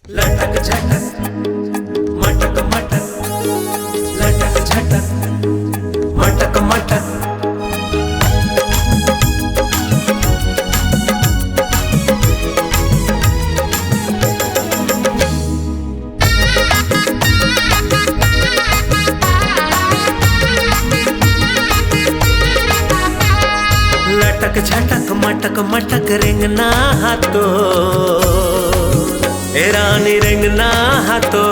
लटक झटक मटक मटक, लटक झटक मटक मटक। लटक झटक मटक मटक रिंगना हाथो, ए रानी रिंगना हाथो।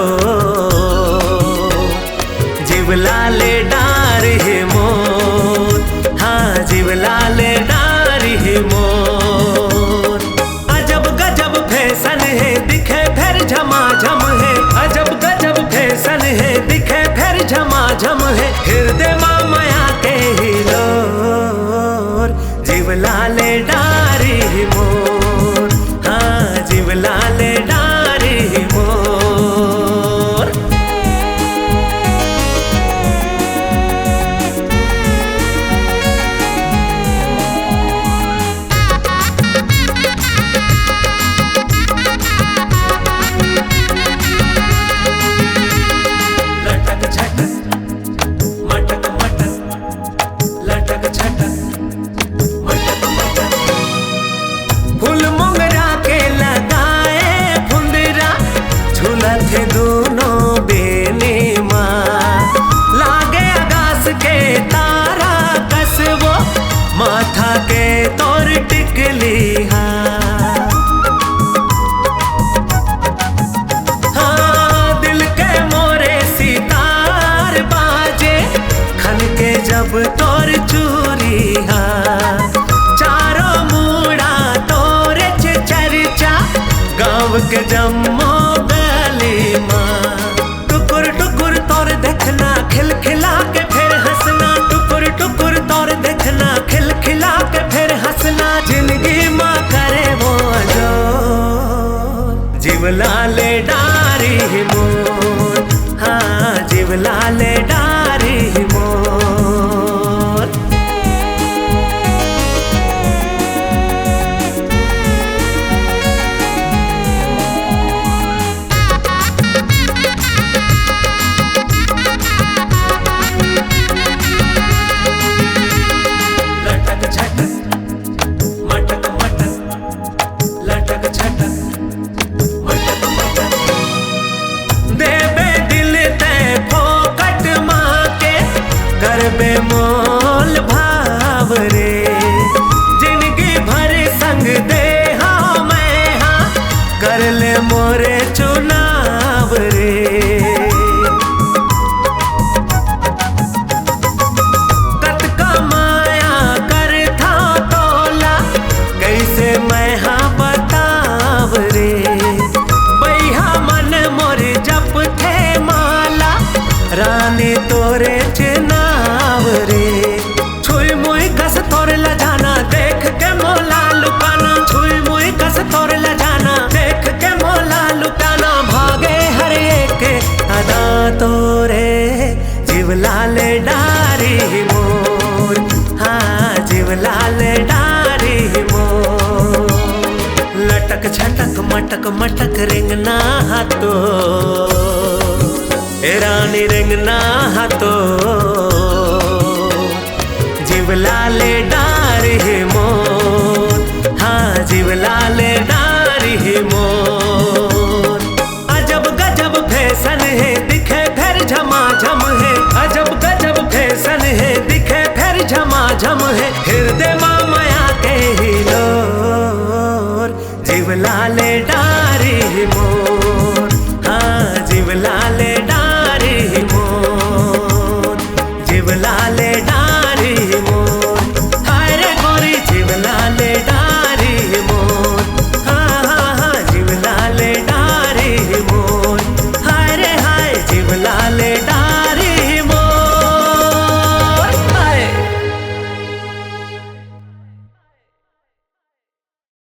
जीवलाले डार ही मोर, हाँ जीवलाले डार ही मोर। अजब गजब फैशन है दिखे फिर झमाझम है, अजब गजब फैशन है दिखे फिर झमाझम है। हृदय माया के ही लोर, जीवलाले डारी ही मोर, हाँ जीवलाले डारी ही मोर। लटक झटक मटक मटक, लटक झटक मटक मटक। फूल मोगरा के लगाए फुंदरा, झूला थे दोनों बेनी माँ। लागे आकाश के तारा कसबो, माथा के तोर टिकली हाँ। दिल के मोरे सितार बाजे, खन के जब तोर चूरी चारों मूड़ा तोरे चर्चा, गाँव के जम्मो गली माँ। टुकुर टुकुर तोर देखना खिलखिला के फिर हंसना, टुकुर टुकुर तोर देखना खिलखिला के फिर हंसना। जिंदगी माँ करे वो जो, जीवलाले डारी ही मोर, हाँ जीवलाले डारी ही मोर। लटक झटक मटक मटक, लटक झटक मटक मटक। देबे दिल ते फोकट माँ के, करबे मोल भाव रे। जिंदगी भर संग दे हाँ मैं हाँ, कर ले मोरे चुनाव रे। कत का माया कर था तोला, कैसे मैं हाँ बताव रे। बैहा मन मोर जप थे माला, रानी तोरे चनाव रे। छुई मुई कस तोर ला जाना, देख के मोला लुकाना। छुई मुई कस तोर ला जाना, देख के मोला लुकाना। भागे हर एक अदा तोरे, जीवलाले डारी ही मोर, हाँ जीवलाले डारी ही मोर। लटक झटक मटक मटक रिंगना हाथो, ए रानी रिंगना हाथो। जीवलाले डारी ही मोर, हाँ जीवलाले डारी ही मोर। अजब गजब फैशन है दिखे फिर झमाझम है, अजब गजब फैशन है दिखे फिर झमाझम है। हृदय माया के ही लोर, जीवलाले